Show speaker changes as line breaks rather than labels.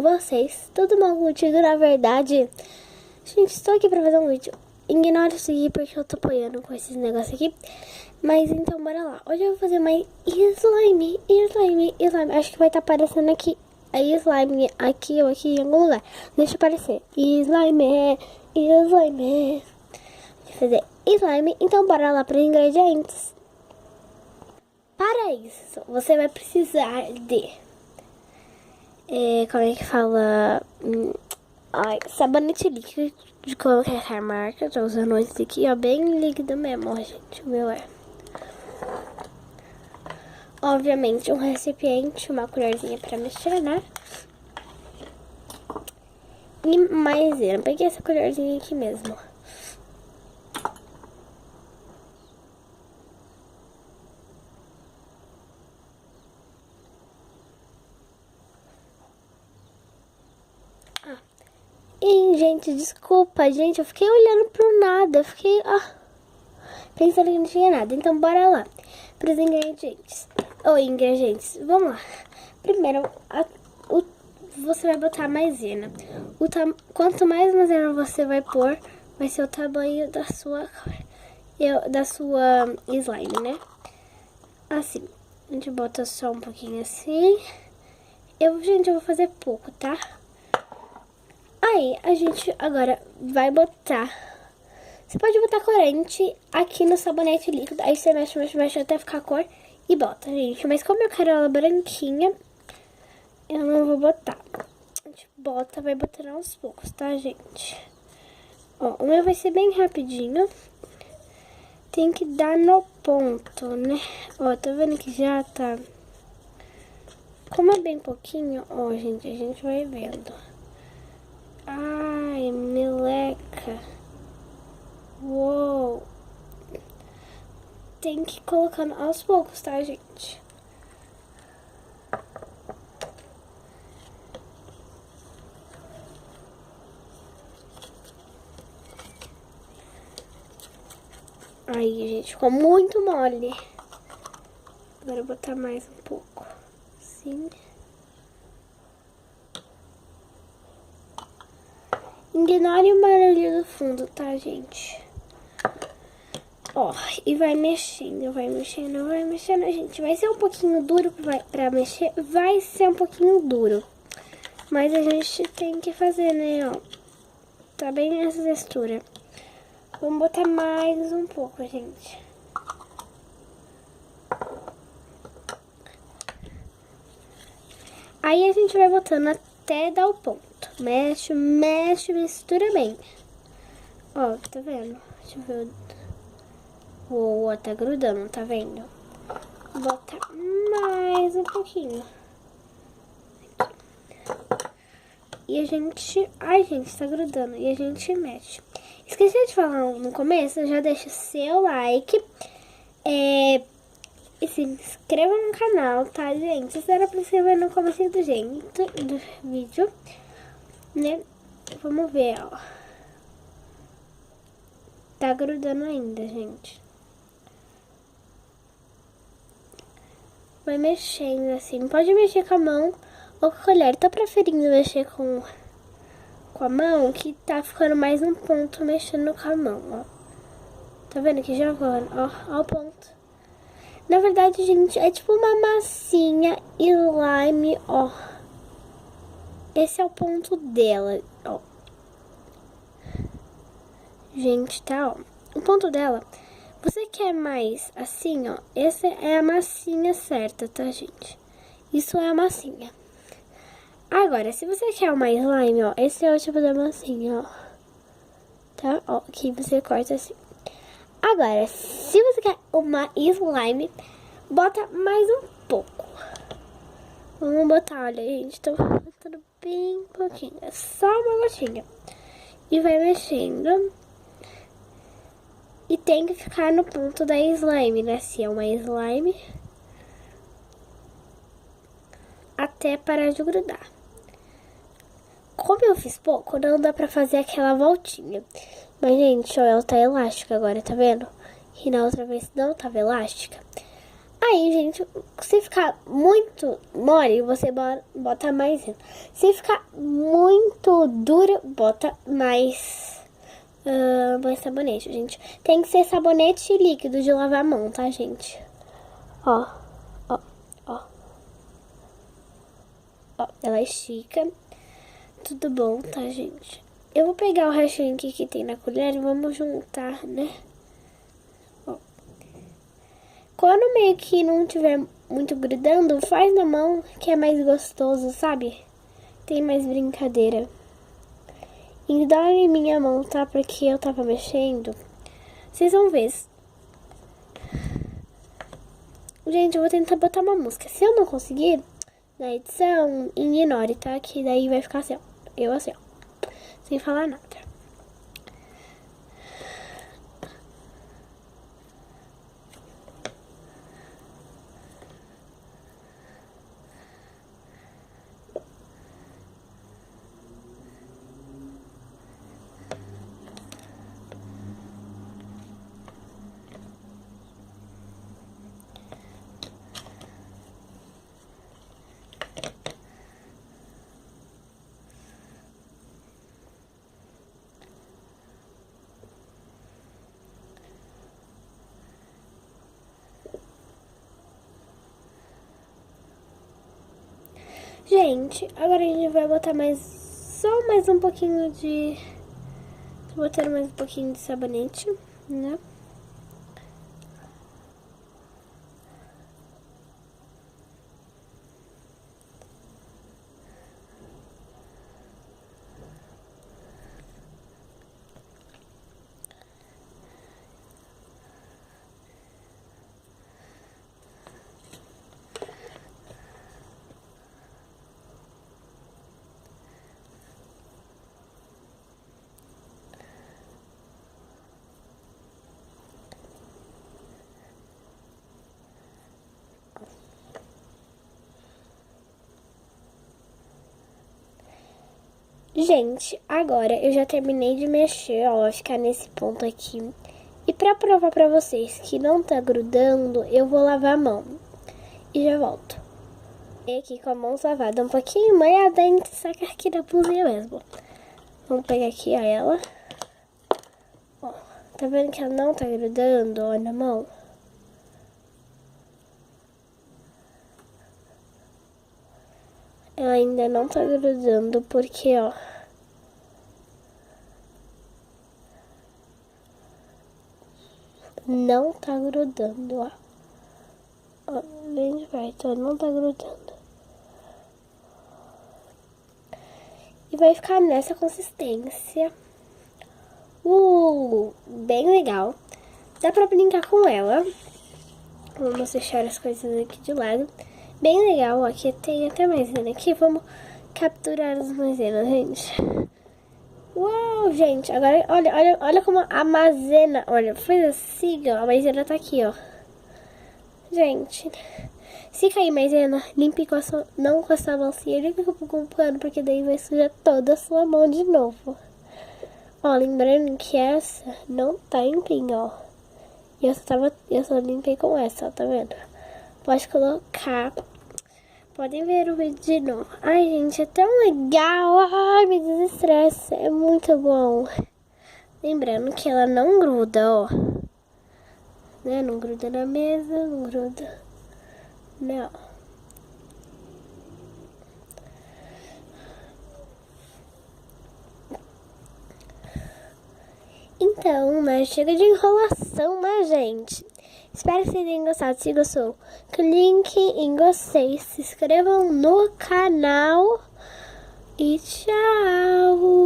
com vocês? Tudo bom contigo? Na verdade, gente, estou aqui pra fazer um vídeo. Ignora isso aqui porque eu tô apoiando com esses negócios aqui. Mas então, bora lá. Hoje eu vou fazer mais slime. Acho que vai estar aparecendo aqui a slime aqui ou aqui em algum lugar. Deixa aparecer. Slime. Vou fazer slime. Então, bora lá para os ingredientes. Para isso, você vai precisar de... como é que fala? Sabonete líquido de qualquer marca. Tô usando esse aqui, ó, bem líquido mesmo, ó, gente. O meu é. Obviamente, um recipiente, uma colherzinha pra mexer, né? E maisena. Peguei essa colherzinha aqui mesmo. E, gente, desculpa, gente, eu fiquei olhando pro nada, eu fiquei, pensando que não tinha nada. Então, bora lá pros ingredientes. Ingredientes, vamos lá. Primeiro, você vai botar maisena. Quanto mais maisena você vai pôr, vai ser o tamanho da sua slime, né? Assim, a gente bota só um pouquinho assim. Gente, eu vou fazer pouco, tá? Aí, a gente agora vai botar... Você pode botar corante aqui no sabonete líquido. Aí você mexe até ficar a cor e bota, gente. Mas como eu quero ela branquinha, eu não vou botar. A gente vai botando aos poucos, tá, gente? Ó, o meu vai ser bem rapidinho. Tem que dar no ponto, né? Ó, tá vendo que já tá... Como é bem pouquinho, ó, gente, a gente vai vendo. Ai, meleca. Uou. Tem que ir colocando aos poucos, tá, gente? Aí, gente, ficou muito mole. Agora eu vou botar mais um pouco. Assim. Ignore o barulho do fundo, tá, gente? Ó, e vai mexendo, gente. Vai ser um pouquinho duro pra mexer, vai ser um pouquinho duro. Mas a gente tem que fazer, né, ó. Tá bem nessa textura. Vamos botar mais um pouco, gente. Aí a gente vai botando até dar o ponto. Mexe, mistura bem. Ó, tá vendo? Deixa eu ver. Uou, tá grudando, tá vendo? Vou botar mais um pouquinho. E a gente... Ai, gente, tá grudando. E a gente mexe. Esqueci de falar no começo, já deixa seu like. E se inscreva no canal, tá, gente? Isso era pra se inscrever no começo do vídeo, né? Vamos ver, ó. Tá grudando ainda, gente. Vai mexendo assim. Pode mexer com a mão ou com a colher. Tô preferindo mexer com a mão, que tá ficando mais um ponto mexendo com a mão, ó. Tá vendo que já vai, ó o ponto. Na verdade, gente, é tipo uma massinha slime, ó. Esse é o ponto dela, ó. Gente, tá, ó. O ponto dela, você quer mais assim, ó. Essa é a massinha certa, tá, gente? Isso é a massinha. Agora, se você quer uma slime, ó, esse é o tipo da massinha, ó. Tá? Ó, aqui você corta assim. Agora, se você quer uma slime, bota mais um pouco. Vamos botar, olha, gente, tô botando bem pouquinho. É só uma gotinha. E vai mexendo. E tem que ficar no ponto da slime, né? Se é uma slime. Até parar de grudar. Como eu fiz pouco, não dá pra fazer aquela voltinha. Mas, gente, ó, ela tá elástica agora, tá vendo? E na outra vez não tava elástica. Aí, gente, se ficar muito mole, você bota maisena. Se ficar muito duro, bota mais sabonete, gente. Tem que ser sabonete líquido de lavar a mão, tá, gente? Ó, ó, ó. Ó, ela estica. Tudo bom, tá, gente? Eu vou pegar o restinho aqui que tem na colher e vamos juntar, né? Ó. Quando meio que não tiver muito grudando, faz na mão que é mais gostoso, sabe? Tem mais brincadeira. E dá em minha mão, tá? Porque eu tava mexendo. Vocês vão ver. Gente, eu vou tentar botar uma música. Se eu não conseguir, na edição, ignore, tá? Que daí vai ficar assim, ó. Eu assim, ó. Sem falar nada. Gente, agora a gente vai botar só mais um pouquinho de... Tô botando mais um pouquinho de sabonete, né? Gente, agora eu já terminei de mexer, ó, vai ficar nesse ponto aqui. E pra provar pra vocês que não tá grudando, eu vou lavar a mão. E já volto. E aqui com a mão lavada um pouquinho molhada, a gente saca aqui da blusinha mesmo. Vamos pegar aqui, ó, ela. Ó, tá vendo que ela não tá grudando, ó, na mão? Ela ainda não tá grudando porque, ó... Não tá grudando, ó. Ó, bem de perto, ó, não tá grudando. E vai ficar nessa consistência. Bem legal. Dá pra brincar com ela. Vamos deixar as coisas aqui de lado. Bem legal, ó, aqui tem até maisena aqui. Vamos capturar as maisenas, gente. Uau, gente, agora olha como a maisena, olha, fez assim, ó, a maisena tá aqui, ó. Gente, se cair maisena, limpe com não com essa mãozinha, limpe com um pano, porque daí vai sujar toda a sua mão de novo. Ó, lembrando que essa não tá limpinha, ó. E eu só limpei com essa, ó, tá vendo? Pode colocar. Podem ver o vídeo de novo. Ai, gente, é tão legal. Ai, me desestressa. É muito bom. Lembrando que ela não gruda, ó. Né? Não gruda na mesa, não gruda. Não. Então, né? Chega de enrolação, né, gente? Espero que vocês tenham gostado. Se gostou, clique em gostei, se inscrevam no canal e tchau!